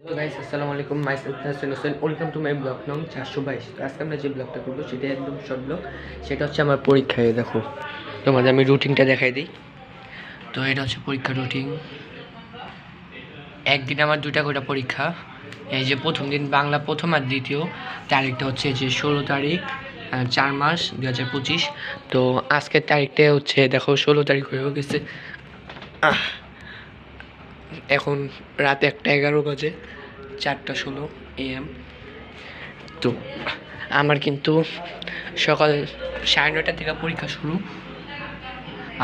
Hello guys, আসসালামু আলাইকুম। Myself Nasir Hossain, welcome to my blog নং 422। তো আজকে আমরা যে ব্লগটা করবো সেটা একদম শর্ট ব্লগ। সেটা হচ্ছে আমার পরীক্ষায়। দেখো তোমাদের আমি রুটিনটা দেখাই দিই। তো এটা হচ্ছে পরীক্ষা রুটিন। একদিন আমার দুটা করে পরীক্ষা। এই যে প্রথম দিন বাংলা প্রথম আর দ্বিতীয় তারিখটা হচ্ছে যে 16 তারিখ 4 মাস 2025। তো আজকের তারিখটা হচ্ছে দেখো 16 তারিখ হয়েও গেছে। এখন রাত 1:11 বাজে, 4:16 AM। তো আমার কিন্তু সকাল 9:30 থেকে পরীক্ষা শুরু,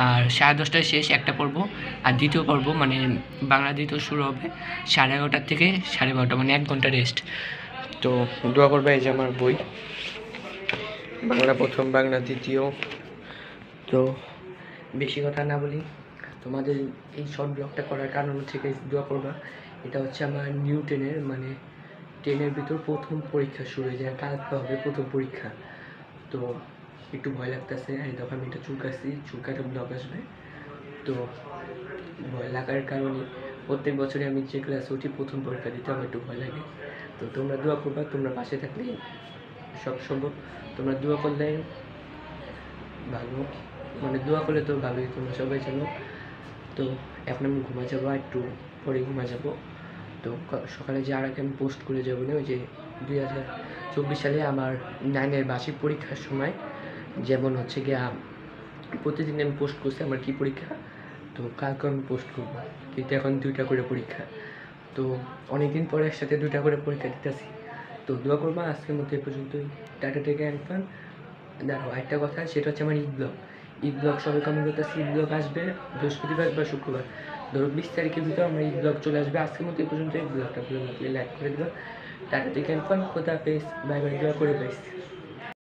আর 10:30টায় শেষ একটা পর্ব। আর দ্বিতীয় পর্ব মানে বাংলা দ্বিতীয় শুরু হবে 11:30 থেকে 12:30, মানে 1 ঘন্টা রেস্ট। তো দোয়া করবে। এই যে আমার বই, বাংলা প্রথম বাংলা দ্বিতীয়। তো বেশি কথা না বলি, তোমাদের এই শর্ট ব্লগটা করার কারণ হচ্ছে দোয়া করবা। এটা হচ্ছে আমার নিউ 10-এর মানে 10-এর ভিতর প্রথম পরীক্ষা শুরু হয়ে যায়, কালকে হবে প্রথম পরীক্ষা। তো একটু ভয় লাগতেছে। এই দেখো আমি এটা চুলকাচ্ছি, চুলকাটা ব্লগ আসবে। তো ভয় লাগার কারণে প্রত্যেক বছরই আমি যে ক্লাসে উঠি প্রথম পরীক্ষা দিতে আমার একটু ভয় লাগে। তো তোমরা দোয়া করবা, তোমরা পাশে থাকলে সব সম্ভব। তোমরা দোয়া করলে ভালো, মানে দোয়া করলে তো ভালোই, তোমরা সবাই জানো। তো এখন আমি ঘুমা যাবো, একটু পরে ঘুমা যাবো। তো সকালে যাওয়ার আগে আমি পোস্ট করে যাবো না, ওই যে 2024 সালে আমার 9-এর বার্ষিক পরীক্ষার সময় যেমন হচ্ছে গিয়ে প্রতিদিন আমি পোস্ট করছি আমার কী পরীক্ষা। তো কালকে আমি পোস্ট করবো, কিন্তু এখন 2টা করে পরীক্ষা। তো অনেকদিন পরে একসাথে 2টা করে পরীক্ষা দিতেছি। তো দোয়া করবো। আজকের মতো এ পর্যন্তই। টাটা থেকে একবার দেখো একটা কথা, সেটা হচ্ছে আমার ঈদ ব্লগ সবাই কমেন্ট করতেছি। ঈদ ব্লগ আসবে বৃহস্পতিবার বা শুক্রবার, ধরো 20 তারিখের ভিতরে আমার ঈদ ব্লগ চলে আসবে। আজকের মতো এই পর্যন্ত। এই ব্লগটা ভালো লাগলে লাইক করে দেবে। টাটা থেকে একবার, খোদা হাফেজ, বাই বাই, দোয়া করে পাইছি।